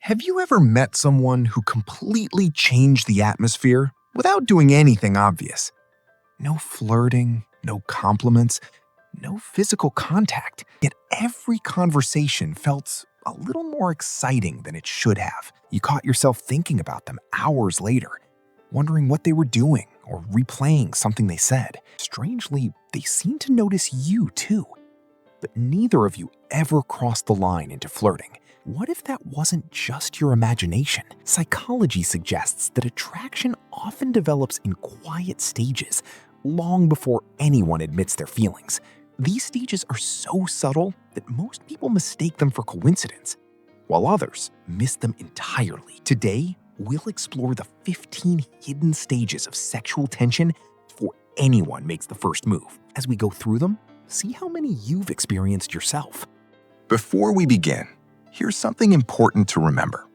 Have you ever met someone who completely changed the atmosphere without doing anything obvious? No flirting, no compliments, no physical contact, yet every conversation felt a little more exciting than it should have. You caught yourself thinking about them hours later, wondering what they were doing or replaying something they said. Strangely, they seemed to notice you too. But neither of you ever crossed the line into flirting. What if that wasn't just your imagination? Psychology suggests that attraction often develops in quiet stages, long before anyone admits their feelings. These stages are so subtle that most people mistake them for coincidence, while others miss them entirely. Today, we'll explore the 15 hidden stages of sexual tension before anyone makes the first move. As we go through them, see how many you've experienced yourself. Before we begin, here's something important to remember.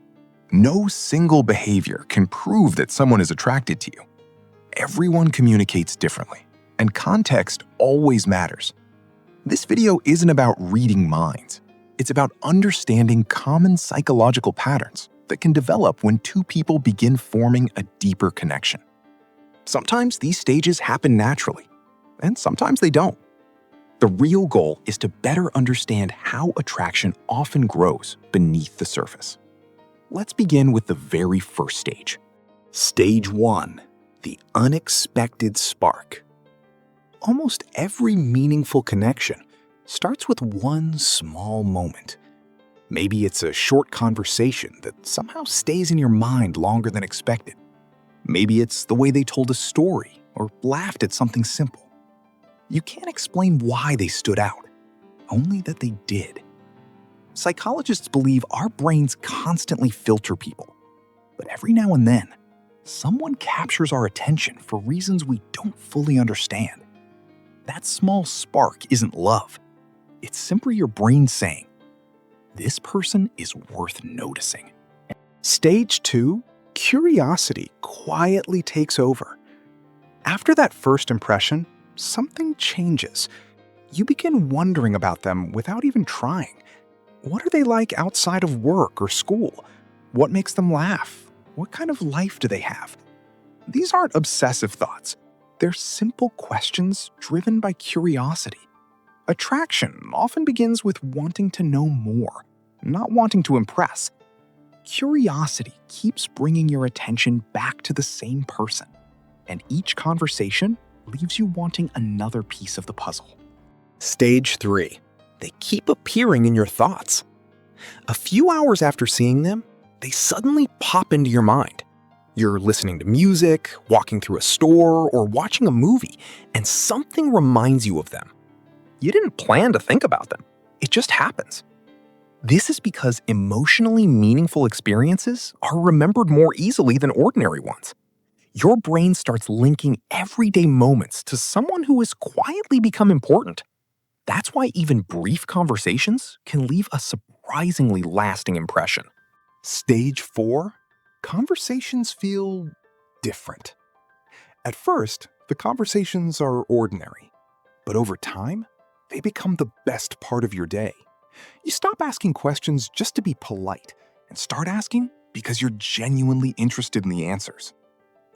No single behavior can prove that someone is attracted to you. Everyone communicates differently, and context always matters. This video isn't about reading minds. It's about understanding common psychological patterns that can develop when two people begin forming a deeper connection. Sometimes these stages happen naturally, and sometimes they don't. The real goal is to better understand how attraction often grows beneath the surface. Let's begin with the very first stage. Stage 1, the unexpected spark. Almost every meaningful connection starts with one small moment. Maybe it's a short conversation that somehow stays in your mind longer than expected. Maybe it's the way they told a story or laughed at something simple. You can't explain why they stood out, only that they did. Psychologists believe our brains constantly filter people, but every now and then, someone captures our attention for reasons we don't fully understand. That small spark isn't love. It's simply your brain saying, this person is worth noticing. Stage 2, curiosity quietly takes over. After that first impression, something changes. You begin wondering about them without even trying. What are they like outside of work or school? What makes them laugh? What kind of life do they have? These aren't obsessive thoughts. They're simple questions driven by curiosity. Attraction often begins with wanting to know more, not wanting to impress. Curiosity keeps bringing your attention back to the same person, and each conversation leaves you wanting another piece of the puzzle. Stage 3. They keep appearing in your thoughts. A few hours after seeing them, they suddenly pop into your mind. You're listening to music, walking through a store, or watching a movie, and something reminds you of them. You didn't plan to think about them. It just happens. This is because emotionally meaningful experiences are remembered more easily than ordinary ones. Your brain starts linking everyday moments to someone who has quietly become important. That's why even brief conversations can leave a surprisingly lasting impression. Stage 4, conversations feel different. At first, the conversations are ordinary, but over time, they become the best part of your day. You stop asking questions just to be polite and start asking because you're genuinely interested in the answers.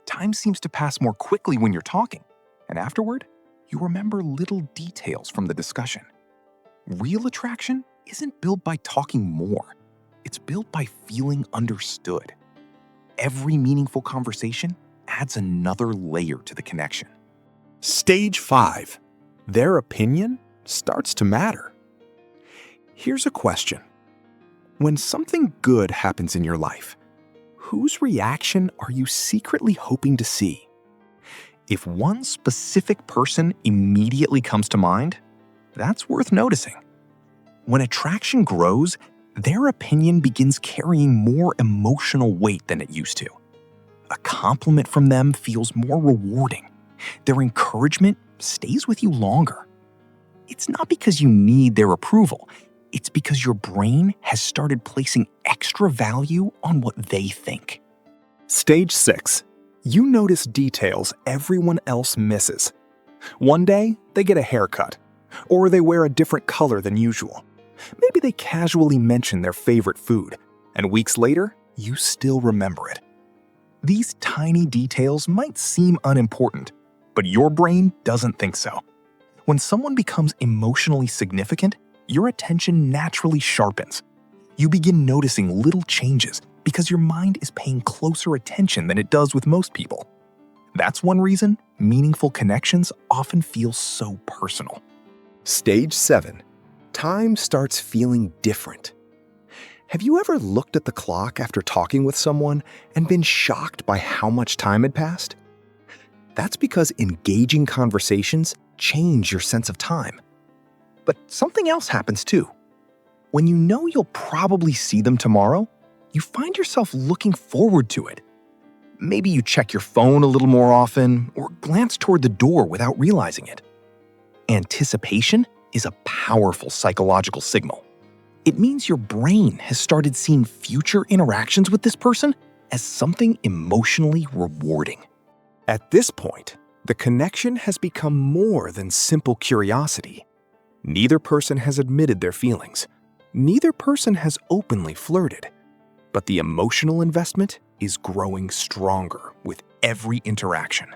Time seems to pass more quickly when you're talking, and afterward, you remember little details from the discussion. Real attraction isn't built by talking more. It's built by feeling understood. Every meaningful conversation adds another layer to the connection. Stage 5. Their opinion starts to matter. Here's a question. When something good happens in your life, whose reaction are you secretly hoping to see? If one specific person immediately comes to mind, that's worth noticing. When attraction grows, their opinion begins carrying more emotional weight than it used to. A compliment from them feels more rewarding. Their encouragement stays with you longer. It's not because you need their approval. It's because your brain has started placing extra value on what they think. Stage 6. You notice details everyone else misses. One day, they get a haircut, or they wear a different color than usual. Maybe they casually mention their favorite food. and weeks later, you still remember it. These tiny details might seem unimportant, but your brain doesn't think so. When someone becomes emotionally significant, your attention naturally sharpens. You begin noticing little changes because your mind is paying closer attention than it does with most people. That's one reason meaningful connections often feel so personal. Stage 7. Time starts feeling different. Have you ever looked at the clock after talking with someone and been shocked by how much time had passed? That's because engaging conversations change your sense of time. But something else happens too. When you know you'll probably see them tomorrow, you find yourself looking forward to it. Maybe you check your phone a little more often or glance toward the door without realizing it. Anticipation is a powerful psychological signal. It means your brain has started seeing future interactions with this person as something emotionally rewarding. At this point, the connection has become more than simple curiosity. Neither person has admitted their feelings. Neither person has openly flirted. But the emotional investment is growing stronger with every interaction.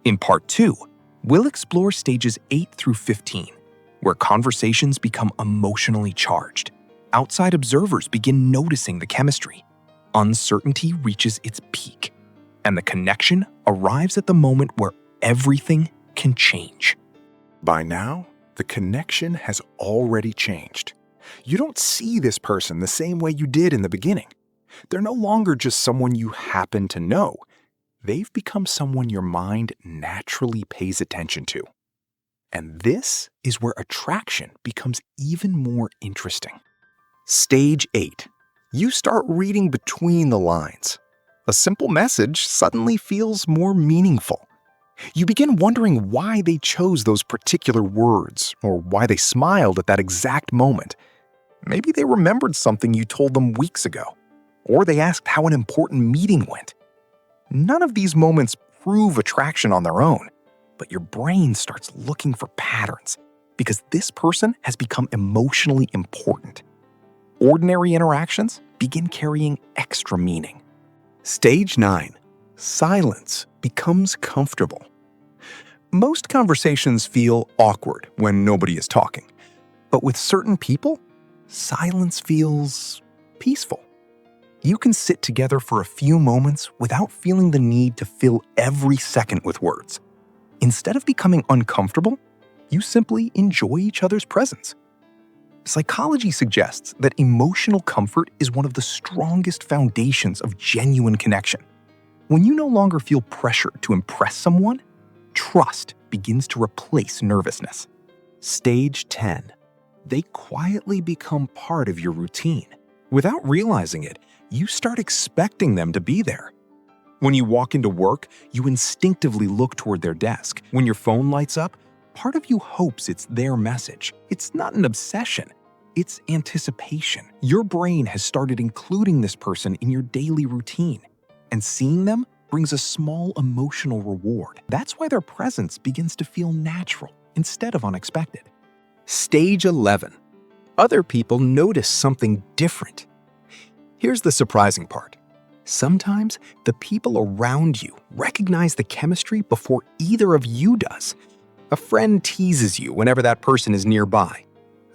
In Part 2, we'll explore stages 8 through 15, where conversations become emotionally charged. Outside observers begin noticing the chemistry. Uncertainty reaches its peak, and the connection arrives at the moment where everything can change. By now, the connection has already changed. You don't see this person the same way you did in the beginning. They're no longer just someone you happen to know. They've become someone your mind naturally pays attention to. And this is where attraction becomes even more interesting. Stage 8. You start reading between the lines. A simple message suddenly feels more meaningful. You begin wondering why they chose those particular words or why they smiled at that exact moment. Maybe they remembered something you told them weeks ago, or they asked how an important meeting went. None of these moments prove attraction on their own, but your brain starts looking for patterns because this person has become emotionally important. Ordinary interactions begin carrying extra meaning. Stage 9. Silence becomes comfortable. Most conversations feel awkward when nobody is talking, but with certain people, silence feels peaceful. You can sit together for a few moments without feeling the need to fill every second with words. Instead of becoming uncomfortable, you simply enjoy each other's presence. Psychology suggests that emotional comfort is one of the strongest foundations of genuine connection. When you no longer feel pressure to impress someone, trust begins to replace nervousness. Stage 10. They quietly become part of your routine. Without realizing it, you start expecting them to be there. When you walk into work, you instinctively look toward their desk. When your phone lights up, part of you hopes it's their message. It's not an obsession. It's anticipation. Your brain has started including this person in your daily routine, and seeing them brings a small emotional reward. That's why their presence begins to feel natural instead of unexpected. Stage 11. Other people notice something different. Here's the surprising part. Sometimes the people around you recognize the chemistry before either of you does. A friend teases you whenever that person is nearby.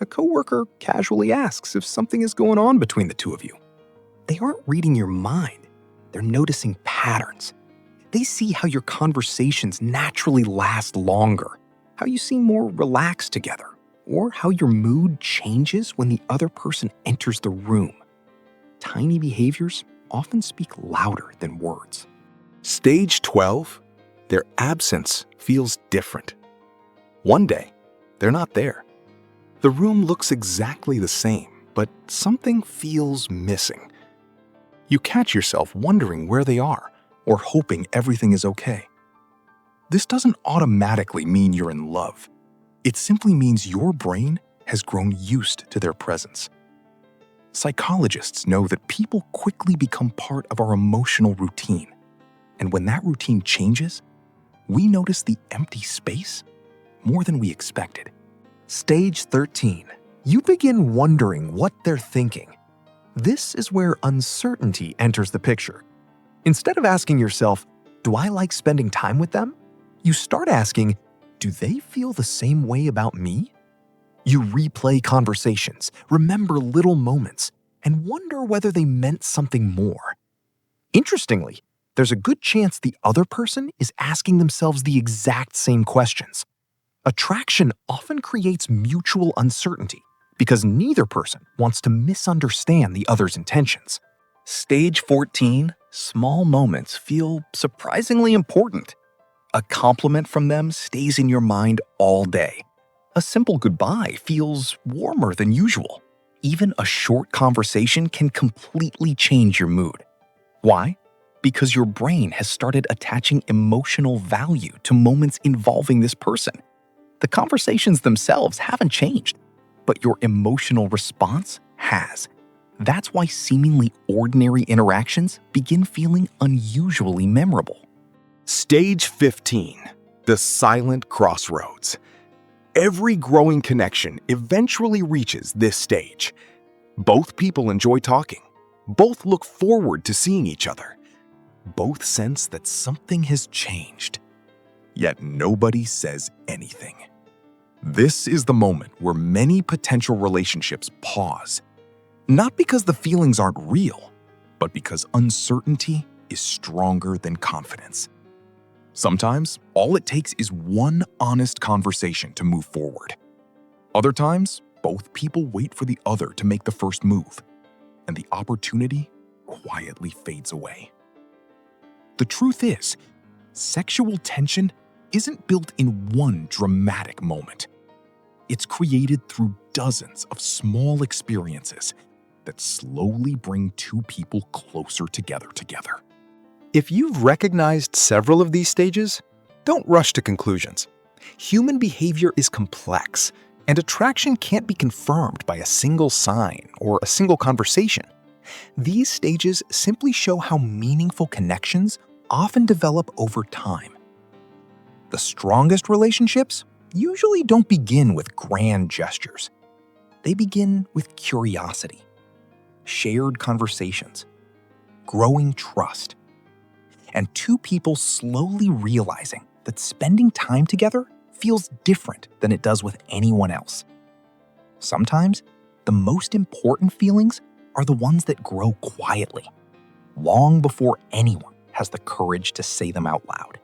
A coworker casually asks if something is going on between the two of you. They aren't reading your mind. They're noticing patterns. They see how your conversations naturally last longer, how you seem more relaxed together, or how your mood changes when the other person enters the room. Tiny behaviors often speak louder than words. Stage 12. Their absence feels different. One day, they're not there. The room looks exactly the same, but something feels missing. You catch yourself wondering where they are or hoping everything is okay. This doesn't automatically mean you're in love. It simply means your brain has grown used to their presence. Psychologists know that people quickly become part of our emotional routine. And when that routine changes, we notice the empty space more than we expected. Stage 13. You begin wondering what they're thinking. This is where uncertainty enters the picture. Instead of asking yourself, do I like spending time with them? You start asking, do they feel the same way about me? You replay conversations, remember little moments, and wonder whether they meant something more. Interestingly, there's a good chance the other person is asking themselves the exact same questions. Attraction often creates mutual uncertainty because neither person wants to misunderstand the other's intentions. Stage 14, small moments feel surprisingly important. A compliment from them stays in your mind all day. A simple goodbye feels warmer than usual. Even a short conversation can completely change your mood. Why? Because your brain has started attaching emotional value to moments involving this person. The conversations themselves haven't changed, but your emotional response has. That's why seemingly ordinary interactions begin feeling unusually memorable. Stage 15, the silent crossroads. Every growing connection eventually reaches this stage. Both people enjoy talking. Both look forward to seeing each other. Both sense that something has changed. Yet nobody says anything. This is the moment where many potential relationships pause. Not because the feelings aren't real, but because uncertainty is stronger than confidence. Sometimes, all it takes is one honest conversation to move forward. Other times, both people wait for the other to make the first move, and the opportunity quietly fades away. The truth is, sexual tension isn't built in one dramatic moment. It's created through dozens of small experiences that slowly bring two people closer together. If you've recognized several of these stages, don't rush to conclusions. Human behavior is complex, and attraction can't be confirmed by a single sign or a single conversation. These stages simply show how meaningful connections often develop over time. The strongest relationships usually don't begin with grand gestures. They begin with curiosity, shared conversations, growing trust, and two people slowly realizing that spending time together feels different than it does with anyone else. Sometimes, the most important feelings are the ones that grow quietly, long before anyone has the courage to say them out loud.